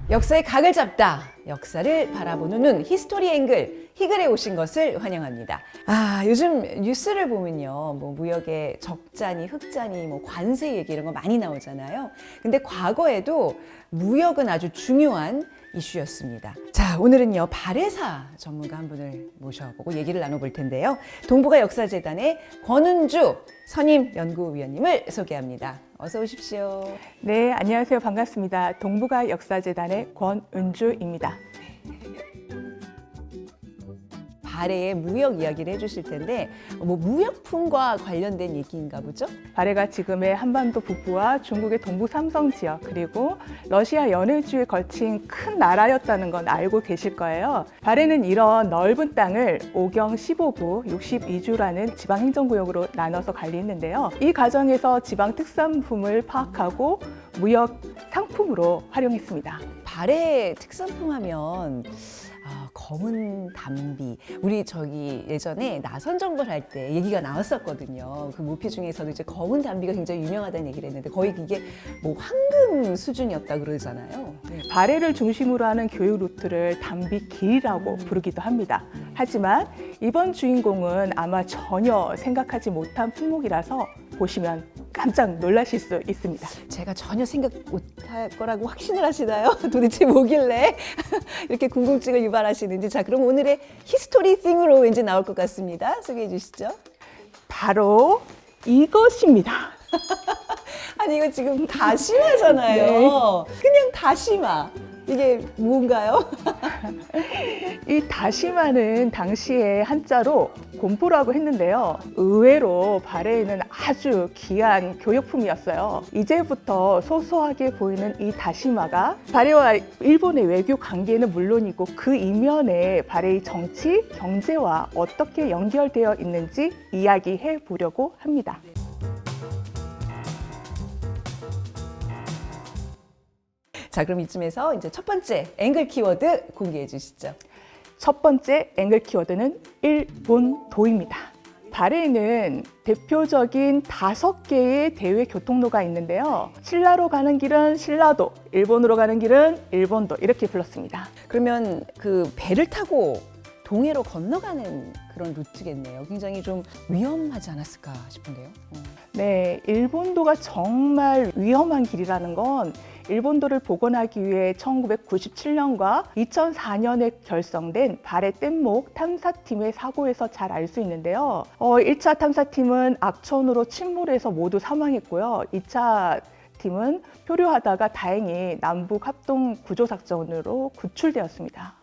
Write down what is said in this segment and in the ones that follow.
역사의 각을 잡다. 역사를 바라보는 눈, 히스토리 앵글, 희글에 오신 것을 환영합니다. 요즘 뉴스를 보면요. 뭐 무역의 적자니, 흑자니, 뭐 관세 얘기 이런 거 많이 나오잖아요. 근데 과거에도 무역은 아주 중요한 이슈였습니다. 자, 오늘은요, 발해사 전문가 한 분을 모셔보고 얘기를 나눠볼 텐데요. 동북아 역사재단의 권은주 선임 연구위원님을 소개합니다. 어서 오십시오. 네, 안녕하세요. 반갑습니다. 동북아 역사재단의 권은주입니다. 발해의 무역 이야기를 해주실 텐데 뭐 무역품과 관련된 얘기인가 보죠? 발해가 지금의 한반도 북부와 중국의 동부 삼성 지역 그리고 러시아 연해주에 걸친 큰 나라였다는 건 알고 계실 거예요. 발해는 이런 넓은 땅을 5경 15구 62주라는 지방행정구역으로 나눠서 관리했는데요. 이 과정에서 지방 특산품을 파악하고 무역 상품으로 활용했습니다. 발해 특산품 하면 검은 담비. 우리 예전에 나선 정벌 할 때 얘기가 나왔었거든요. 그 모피 중에서도 이제 검은 담비가 굉장히 유명하다는 얘기를 했는데 거의 그게 뭐 황금 수준이었다 그러잖아요. 네. 발해를 중심으로 하는 교육 루트를 담비길이라고 부르기도 합니다. 하지만 이번 주인공은 아마 전혀 생각하지 못한 품목이라서 보시면 깜짝 놀라실 수 있습니다. 제가 전혀 생각 못할 거라고 확신을 하시나요? 도대체 뭐길래 이렇게 궁금증을 유발하시는지. 자, 그럼 오늘의 히스토리 띵으로 왠지 나올 것 같습니다. 소개해 주시죠. 바로 이것입니다. 아니, 이거 지금 다시마잖아요. 네. 그냥 다시마. 이게 뭔가요? 이 다시마는 당시에 한자로 곰포라고 했는데요. 의외로 발해에는 아주 귀한 교역품이었어요. 이제부터 소소하게 보이는 이 다시마가 발해와 일본의 외교 관계는 물론이고 그 이면에 발해의 정치, 경제와 어떻게 연결되어 있는지 이야기해 보려고 합니다. 자, 그럼 이쯤에서 이제 첫 번째 앵글 키워드 공개해 주시죠. 첫 번째 앵글 키워드는 일본도입니다. 발해에는 대표적인 5개의 대외 교통로가 있는데요. 신라로 가는 길은 신라도, 일본으로 가는 길은 일본도 이렇게 불렀습니다. 그러면 그 배를 타고 동해로 건너가는 그런 루트겠네요. 굉장히 좀 위험하지 않았을까 싶은데요. 네, 일본도가 정말 위험한 길이라는 건 일본도를 복원하기 위해 1997년과 2004년에 결성된 발해 뗏목 탐사팀의 사고에서 잘 알 수 있는데요. 1차 탐사팀은 악천후로 침몰해서 모두 사망했고요. 2차 팀은 표류하다가 다행히 남북 합동 구조작전으로 구출되었습니다.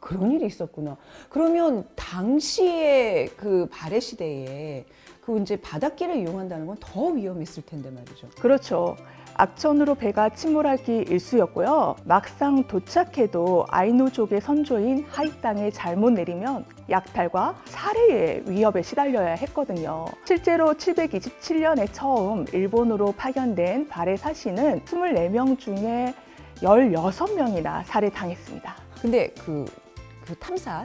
그런 일이 있었구나. 그러면 당시에 그 발해 시대에 그 이제 바닷길을 이용한다는 건 더 위험했을 텐데 말이죠. 그렇죠. 악천후로 배가 침몰하기 일쑤였고요. 막상 도착해도 아이누족의 선조인 하익당에 잘못 내리면 약탈과 살해의 위협에 시달려야 했거든요. 실제로 727년에 처음 일본으로 파견된 발해 사신은 24명 중에 16명이나 살해당했습니다. 근데 그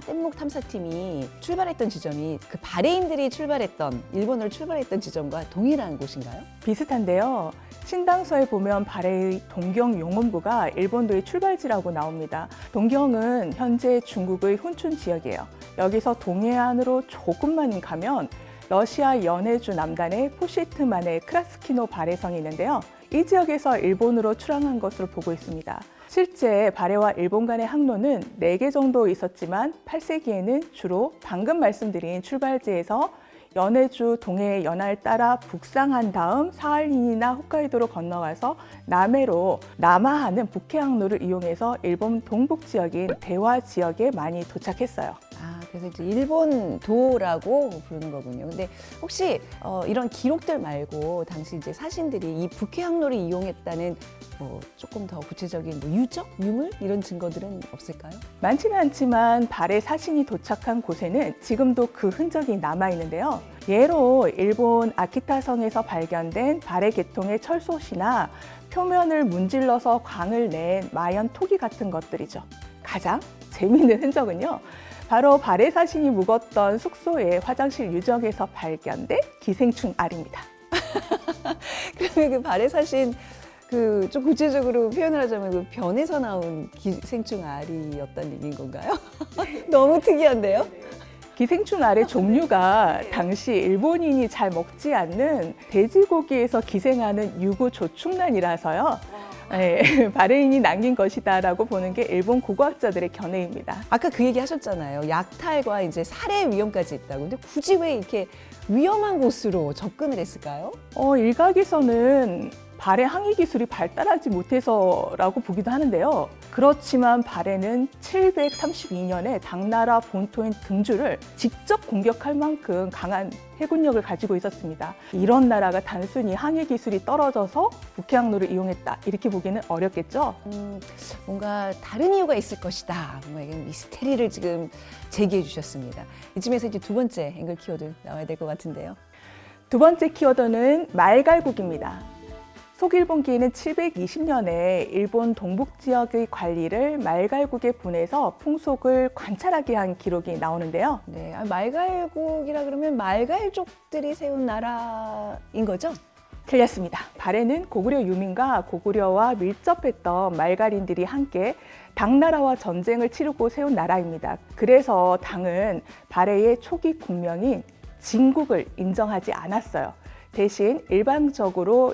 뗏목 탐사팀이 출발했던 지점이 그 발해인들이 일본으로 출발했던 지점과 동일한 곳인가요? 비슷한데요. 신당서에 보면 발해의 동경용원부가 일본도의 출발지라고 나옵니다. 동경은 현재 중국의 훈춘 지역이에요. 여기서 동해안으로 조금만 가면 러시아 연해주 남단의 포시트만의 크라스키노 발해성이 있는데요. 이 지역에서 일본으로 출항한 것으로 보고 있습니다. 실제 발해와 일본 간의 항로는 4개 정도 있었지만 8세기에는 주로 방금 말씀드린 출발지에서 연해주 동해 연하를 따라 북상한 다음 사할린이나 홋카이도로 건너가서 남해로 남하하는 북해 항로를 이용해서 일본 동북 지역인 대화 지역에 많이 도착했어요. 그래서 이제 일본도라고 부르는 거군요. 근데 혹시 이런 기록들 말고 당시 이제 사신들이 이 북해 항로를 이용했다는 뭐 조금 더 구체적인 뭐 유적, 유물 이런 증거들은 없을까요? 많지는 않지만 발해 사신이 도착한 곳에는 지금도 그 흔적이 남아 있는데요. 예로 일본 아키타성에서 발견된 발해 계통의 철솥이나 표면을 문질러서 광을 낸 마연 토기 같은 것들이죠. 가장 재미있는 흔적은요. 바로 발해 사신이 묵었던 숙소의 화장실 유적에서 발견된 기생충 알입니다. 그러면 그 발해 사신 그 좀 구체적으로 표현을 하자면 그 변에서 나온 기생충 알이었다는 얘기인 건가요? 너무 특이한데요? 기생충 알의 종류가 당시 일본인이 잘 먹지 않는 돼지고기에서 기생하는 유구조충란이라서요. 네, 바레인이 남긴 것이다라고 보는 게 일본 고고학자들의 견해입니다. 아까 그 얘기 하셨잖아요. 약탈과 이제 살해 위험까지 있다고. 근데 굳이 왜 이렇게 위험한 곳으로 접근을 했을까요? 일각에서는 발해 항해 기술이 발달하지 못해서라고 보기도 하는데요. 그렇지만 발해는 732년에 당나라 본토인 등주를 직접 공격할 만큼 강한 해군력을 가지고 있었습니다. 이런 나라가 단순히 항해 기술이 떨어져서 북해항로를 이용했다 이렇게 보기는 어렵겠죠. 뭔가 다른 이유가 있을 것이다. 뭔가 이게 미스테리를 지금 제기해 주셨습니다. 이쯤에서 이제 두 번째 앵글 키워드 나와야 될 것 같은데요. 두 번째 키워드는 말갈국입니다. 속일본기에는 720년에 일본 동북 지역의 관리를 말갈국에 보내서 풍속을 관찰하게 한 기록이 나오는데요. 네, 말갈국이라 그러면 말갈족들이 세운 나라인 거죠? 틀렸습니다. 발해는 고구려 유민과 고구려와 밀접했던 말갈인들이 함께 당나라와 전쟁을 치르고 세운 나라입니다. 그래서 당은 발해의 초기 국명인 진국을 인정하지 않았어요. 대신 일방적으로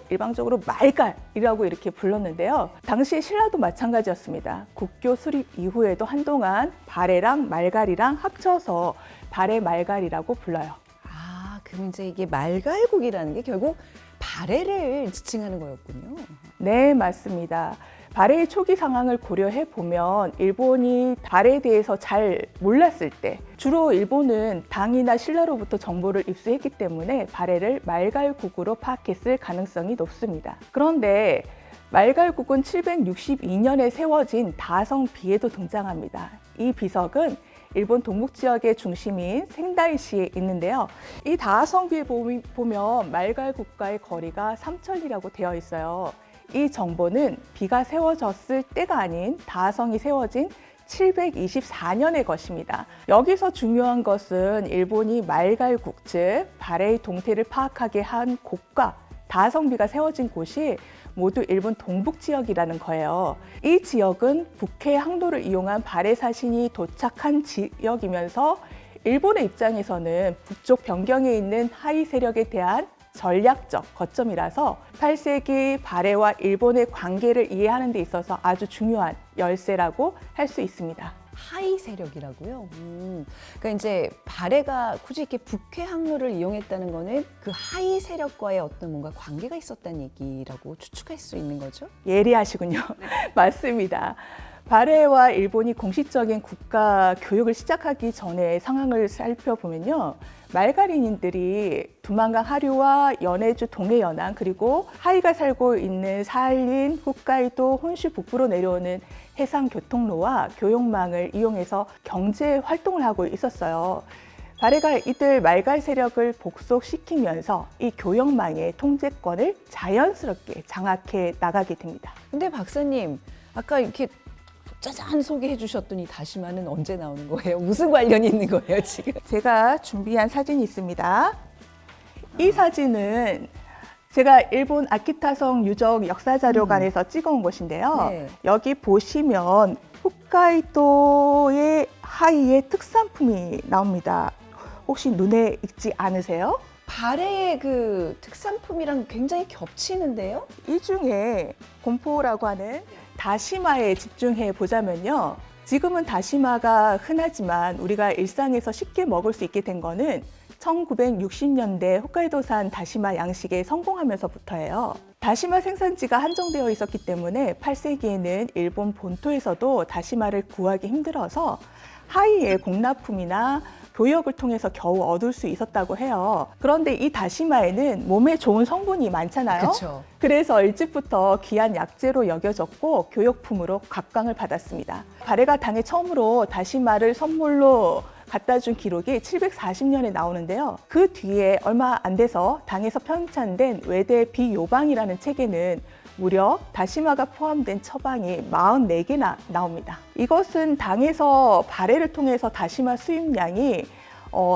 말갈이라고 이렇게 불렀는데요. 당시 신라도 마찬가지였습니다. 국교 수립 이후에도 한동안 발해랑 말갈이랑 합쳐서 발해 말갈이라고 불러요. 아, 그럼 이제 이게 말갈국이라는 게 결국 발해를 지칭하는 거였군요. 네, 맞습니다. 발해의 초기 상황을 고려해 보면 일본이 발해에 대해서 잘 몰랐을 때 주로 일본은 당이나 신라로부터 정보를 입수했기 때문에 발해를 말갈국으로 파악했을 가능성이 높습니다. 그런데 말갈국은 762년에 세워진 다성비에도 등장합니다. 이 비석은 일본 동북 지역의 중심인 생다이시에 있는데요. 이 다성비에 보면 말갈국과의 거리가 3천리라고 되어 있어요. 이 정보는 비가 세워졌을 때가 아닌 다성이 세워진 724년의 것입니다. 여기서 중요한 것은 일본이 말갈국, 즉 발해의 동태를 파악하게 한 곳과 다성비가 세워진 곳이 모두 일본 동북 지역이라는 거예요. 이 지역은 북해 항로를 이용한 발해 사신이 도착한 지역이면서 일본의 입장에서는 북쪽 변경에 있는 하위 세력에 대한 전략적 거점이라서 8세기 발해와 일본의 관계를 이해하는 데 있어서 아주 중요한 열세라고 할 수 있습니다. 하위 세력이라고요? 그러니까 이제 발해가 굳이 이렇게 북해 항로를 이용했다는 거는 그 하위 세력과의 어떤 뭔가 관계가 있었다는 얘기라고 추측할 수 있는 거죠? 예리하시군요. 맞습니다. 발해와 일본이 공식적인 국가 교육을 시작하기 전에 상황을 살펴보면요. 말갈인인들이 두만강 하류와 연해주 동해연안 그리고 하이가 살고 있는 사할린, 홋카이도, 혼슈 북부로 내려오는 해상 교통로와 교역망을 이용해서 경제 활동을 하고 있었어요. 발해가 이들 말갈 세력을 복속시키면서 이 교역망의 통제권을 자연스럽게 장악해 나가게 됩니다. 근데 박사님, 아까 이렇게 짜잔 소개해 주셨더니 다시마는 언제 나오는 거예요? 무슨 관련이 있는 거예요, 지금? 제가 준비한 사진이 있습니다. 이 사진은 제가 일본 아키타성 유적 역사자료관에서 찍어온 것인데요. 네. 여기 보시면 홋카이도의 하이의 특산품이 나옵니다. 혹시 눈에 익지 않으세요? 발해의 그 특산품이랑 굉장히 겹치는데요? 이 중에 곰포라고 하는 다시마에 집중해 보자면요. 지금은 다시마가 흔하지만 우리가 일상에서 쉽게 먹을 수 있게 된 거는 1960년대 홋카이도산 다시마 양식에 성공하면서부터예요. 다시마 생산지가 한정되어 있었기 때문에 8세기에는 일본 본토에서도 다시마를 구하기 힘들어서 하이의 공납품이나 교역을 통해서 겨우 얻을 수 있었다고 해요. 그런데 이 다시마에는 몸에 좋은 성분이 많잖아요. 그렇죠. 그래서 일찍부터 귀한 약재로 여겨졌고 교역품으로 각광을 받았습니다. 발해가 당에 처음으로 다시마를 선물로 갖다 준 기록이 740년에 나오는데요. 그 뒤에 얼마 안 돼서 당에서 편찬된 외대 비요방이라는 책에는 무려 다시마가 포함된 처방이 44개나 나옵니다. 이것은 당에서 발해를 통해서 다시마 수입량이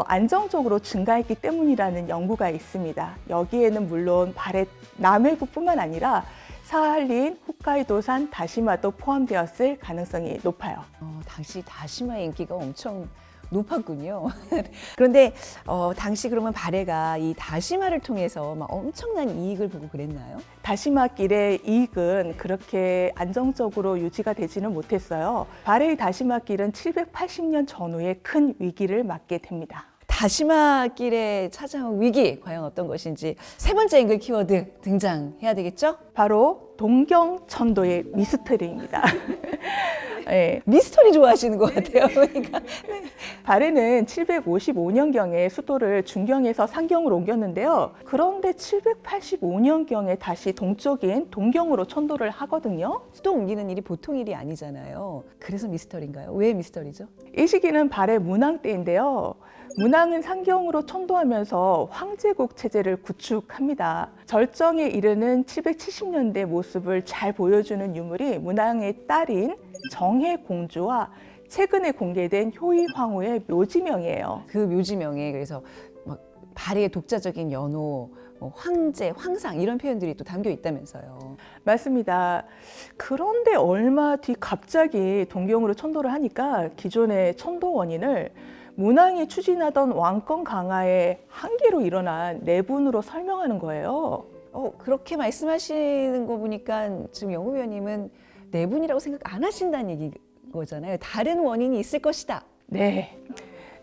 안정적으로 증가했기 때문이라는 연구가 있습니다. 여기에는 물론 발해 남해부뿐만 아니라 사할린, 홋카이도산, 다시마도 포함되었을 가능성이 높아요. 당시 다시마의 인기가 엄청 높았군요. 그런데 당시 그러면 발해가 이 다시마를 통해서 막 엄청난 이익을 보고 그랬나요? 다시마길의 이익은 그렇게 안정적으로 유지가 되지는 못했어요. 발해의 다시마길은 780년 전후에 큰 위기를 맞게 됩니다. 다시마길에 찾아온 위기 과연 어떤 것인지 세 번째 앵글 키워드 등장해야 되겠죠? 바로 동경천도의 미스터리입니다. 네. 미스터리 좋아하시는 것 같아요. 그러니까. 발해는 755년경에 수도를 중경에서 상경으로 옮겼는데요. 그런데 785년경에 다시 동쪽인 동경으로 천도를 하거든요. 수도 옮기는 일이 보통 일이 아니잖아요. 그래서 미스터리인가요? 왜 미스터리죠? 이 시기는 발해 문왕 때인데요. 문왕은 상경으로 천도하면서 황제국 체제를 구축합니다. 절정에 이르는 770년대 모습을 잘 보여주는 유물이 문왕의 딸인 정혜공주와 최근에 공개된 효의황후의 묘지명이에요. 그 묘지명에 그래서 막 발해의 독자적인 연호, 황제, 황상 이런 표현들이 또 담겨 있다면서요. 맞습니다. 그런데 얼마 뒤 갑자기 동경으로 천도를 하니까 기존의 천도 원인을 문왕이 추진하던 왕권 강화의 한계로 일어난 내분으로 설명하는 거예요. 그렇게 말씀하시는 거 보니까 지금 영우 위원님은 내분이라고 생각 안 하신다는 얘기 거잖아요. 다른 원인이 있을 것이다. 네.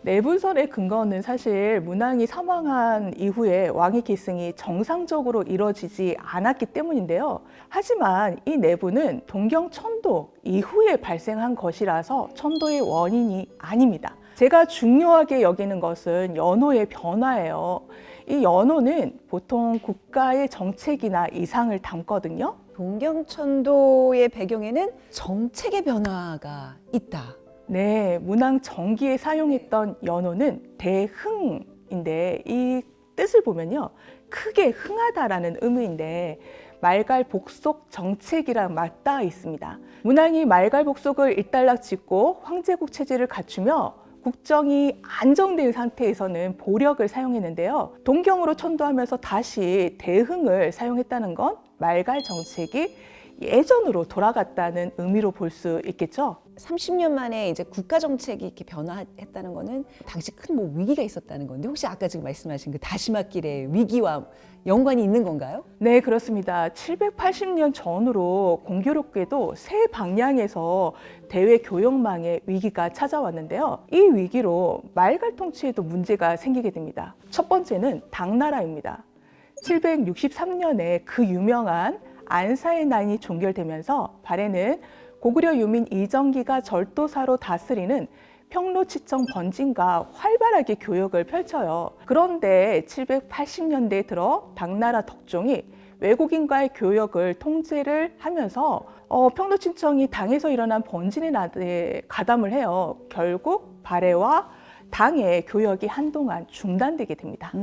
내분설의 근거는 사실 문왕이 사망한 이후에 왕위 계승이 정상적으로 이뤄지지 않았기 때문인데요. 하지만 이 내분은 동경 천도 이후에 발생한 것이라서 천도의 원인이 아닙니다. 제가 중요하게 여기는 것은 연호의 변화예요. 이 연호는 보통 국가의 정책이나 이상을 담거든요. 동경천도의 배경에는 정책의 변화가 있다. 네, 문왕 정기에 사용했던 연호는 대흥인데 이 뜻을 보면요. 크게 흥하다라는 의미인데 말갈복속 정책이랑 맞닿아 있습니다. 문왕이 말갈복속을 일단락 짓고 황제국 체제를 갖추며 국정이 안정된 상태에서는 보력을 사용했는데요. 동경으로 천도하면서 다시 대흥을 사용했다는 건 말갈 정책이 예전으로 돌아갔다는 의미로 볼 수 있겠죠. 30년 만에 이제 국가 정책이 이렇게 변화했다는 거는 당시 큰 뭐 위기가 있었다는 건데 혹시 아까 지금 말씀하신 그 다시마길의 위기와 연관이 있는 건가요? 네, 그렇습니다. 780년 전후로 공교롭게도 세 방향에서 대외 교역망의 위기가 찾아왔는데요. 이 위기로 말갈 통치에도 문제가 생기게 됩니다. 첫 번째는 당나라입니다. 763년에 그 유명한 안사의 난이 종결되면서 발해는 고구려 유민 이정기가 절도사로 다스리는 평로치청 번진과 활발하게 교역을 펼쳐요. 그런데 780년대에 들어 당나라 덕종이 외국인과의 교역을 통제를 하면서 평로치청이 당에서 일어난 번진의 난에 가담을 해요. 결국 발해와 당의 교역이 한동안 중단되게 됩니다.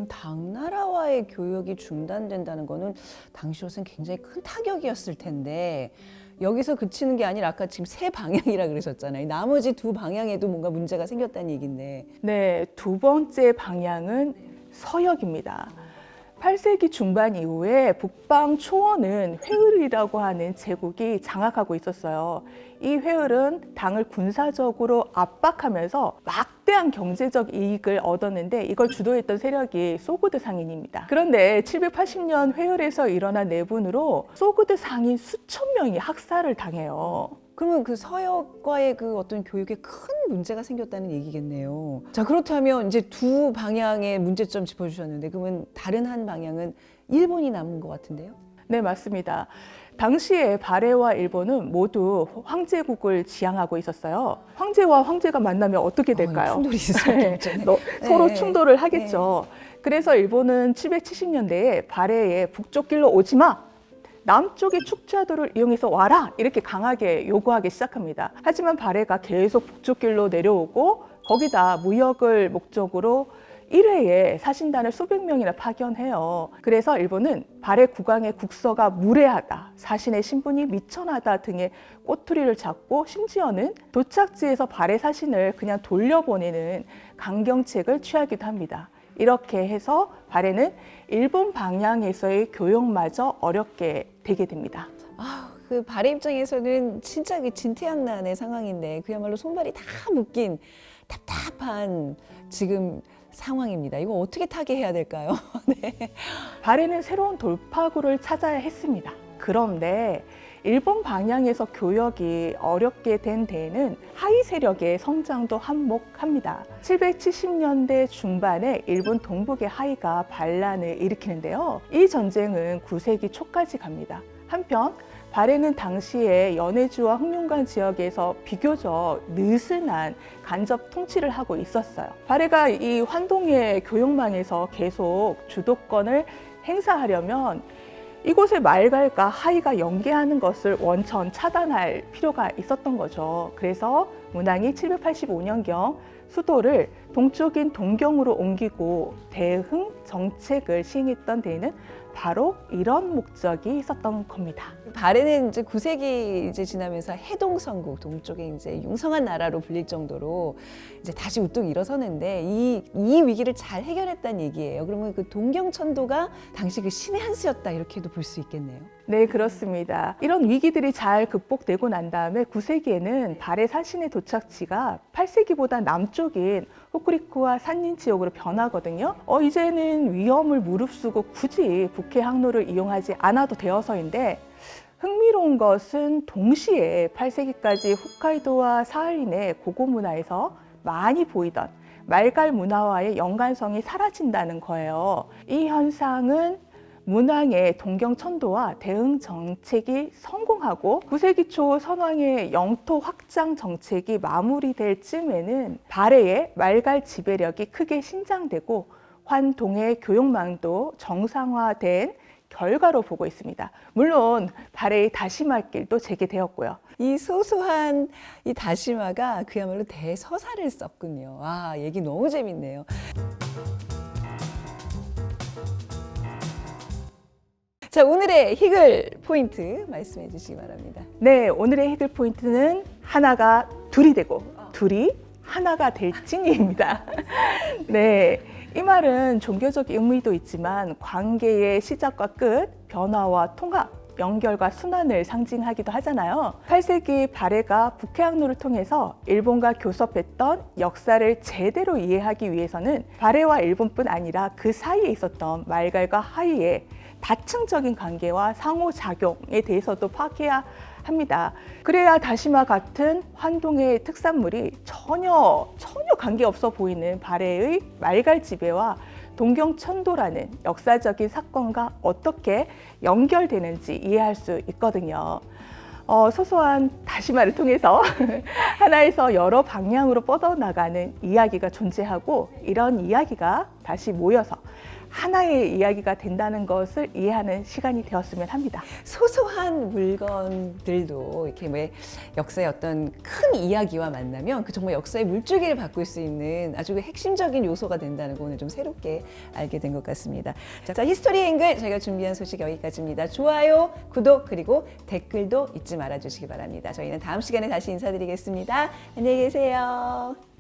당나라와의 교역이 중단된다는 거는 당시로서는 굉장히 큰 타격이었을 텐데 여기서 그치는 게 아니라 아까 지금 세 방향이라 그러셨잖아요. 나머지 두 방향에도 뭔가 문제가 생겼다는 얘기인데. 네, 두 번째 방향은 서역입니다. 8세기 중반 이후에 북방 초원은 회을이라고 하는 제국이 장악하고 있었어요. 이 회을은 당을 군사적으로 압박하면서 막대한 경제적 이익을 얻었는데 이걸 주도했던 세력이 소그드 상인입니다. 그런데 780년 회을에서 일어난 내분으로 소그드 상인 수천 명이 학살을 당해요. 그러면 그 서역과의 그 어떤 교육에 큰 문제가 생겼다는 얘기겠네요. 자, 그렇다면 이제 두 방향의 문제점 짚어주셨는데 그러면 다른 한 방향은 일본이 남은 것 같은데요? 네, 맞습니다. 당시에 발해와 일본은 모두 황제국을 지향하고 있었어요. 황제와 황제가 만나면 어떻게 될까요? 충돌이 있을 수밖에 없죠. 서로 충돌을 하겠죠. 그래서 일본은 770년대에 발해의 북쪽 길로 오지 마! 남쪽의 축제하도를 이용해서 와라! 이렇게 강하게 요구하기 시작합니다. 하지만 발해가 계속 북쪽 길로 내려오고 거기다 무역을 목적으로 1회에 사신단을 수백 명이나 파견해요. 그래서 일본은 발해 국왕의 국서가 무례하다, 사신의 신분이 미천하다 등의 꼬투리를 잡고 심지어는 도착지에서 발해 사신을 그냥 돌려보내는 강경책을 취하기도 합니다. 이렇게 해서 발해는 일본 방향에서의 교역마저 어렵게 되게 됩니다. 그 발해 입장에서는 진짜 진퇴양난의 상황인데 그야말로 손발이 다 묶인 답답한 지금 상황입니다. 이거 어떻게 타개해야 될까요? 네. 발해는 새로운 돌파구를 찾아야 했습니다. 그런데 일본 방향에서 교역이 어렵게 된 데에는 하이 세력의 성장도 한몫합니다. 770년대 중반에 일본 동북의 하이가 반란을 일으키는데요. 이 전쟁은 9세기 초까지 갑니다. 한편 발해는 당시에 연해주와 흑룡관 지역에서 비교적 느슨한 간접 통치를 하고 있었어요. 발해가 이 환동의 교역망에서 계속 주도권을 행사하려면 이곳의 말갈과 하이가 연계하는 것을 원천 차단할 필요가 있었던 거죠. 그래서 문왕이 785년경 수도를 동쪽인 동경으로 옮기고 대흥 정책을 시행했던 데에는 바로 이런 목적이 있었던 겁니다. 발해는 이제 9세기 이제 지나면서 해동성국 동쪽에 이제 융성한 나라로 불릴 정도로 이제 다시 우뚝 일어서는데 이 위기를 잘 해결했다는 얘기예요. 그러면 그 동경천도가 당시 그 신의 한 수였다 이렇게도 볼 수 있겠네요. 네, 그렇습니다. 이런 위기들이 잘 극복되고 난 다음에 9세기에는 발해 사신의 도착지가 8세기보다 남쪽인 호쿠리쿠와 산린 지역으로 변하거든요. 이제는 위험을 무릅쓰고 굳이 북해 항로를 이용하지 않아도 되어서인데 흥미로운 것은 동시에 8세기까지 홋카이도와 사할린의 고고 문화에서 많이 보이던 말갈 문화와의 연관성이 사라진다는 거예요. 이 현상은 문왕의 동경천도와 대응 정책이 성공하고 9세기 초 선왕의 영토 확장 정책이 마무리될 쯤에는 발해의 말갈 지배력이 크게 신장되고 환동의 교역망도 정상화된 결과로 보고 있습니다. 물론 발해의 다시마길도 재개되었고요. 이 소소한 이 다시마가 그야말로 대서사를 썼군요. 얘기 너무 재밌네요. 자, 오늘의 희글 포인트 말씀해 주시기 바랍니다. 네, 오늘의 희글 포인트는 하나가 둘이 되고 둘이 하나가 될 징입니다. 네, 이 말은 종교적 의미도 있지만 관계의 시작과 끝, 변화와 통합, 연결과 순환을 상징하기도 하잖아요. 8세기 발해가 북해항로를 통해서 일본과 교섭했던 역사를 제대로 이해하기 위해서는 발해와 일본뿐 아니라 그 사이에 있었던 말갈과 하이의 다층적인 관계와 상호작용에 대해서도 파악해야 합니다. 그래야 다시마 같은 환동의 특산물이 전혀 관계없어 보이는 발해의 말갈 지배와 동경천도라는 역사적인 사건과 어떻게 연결되는지 이해할 수 있거든요. 소소한 다시마를 통해서 하나에서 여러 방향으로 뻗어나가는 이야기가 존재하고 이런 이야기가 다시 모여서 하나의 이야기가 된다는 것을 이해하는 시간이 되었으면 합니다. 소소한 물건들도 이렇게 왜 역사의 어떤 큰 이야기와 만나면 그 정말 역사의 물줄기를 바꿀 수 있는 아주 핵심적인 요소가 된다는 거 오늘 좀 새롭게 알게 된 것 같습니다. 자, 히스토리 앵글 저희가 준비한 소식 여기까지입니다. 좋아요, 구독 그리고 댓글도 잊지 말아주시기 바랍니다. 저희는 다음 시간에 다시 인사드리겠습니다. 안녕히 계세요.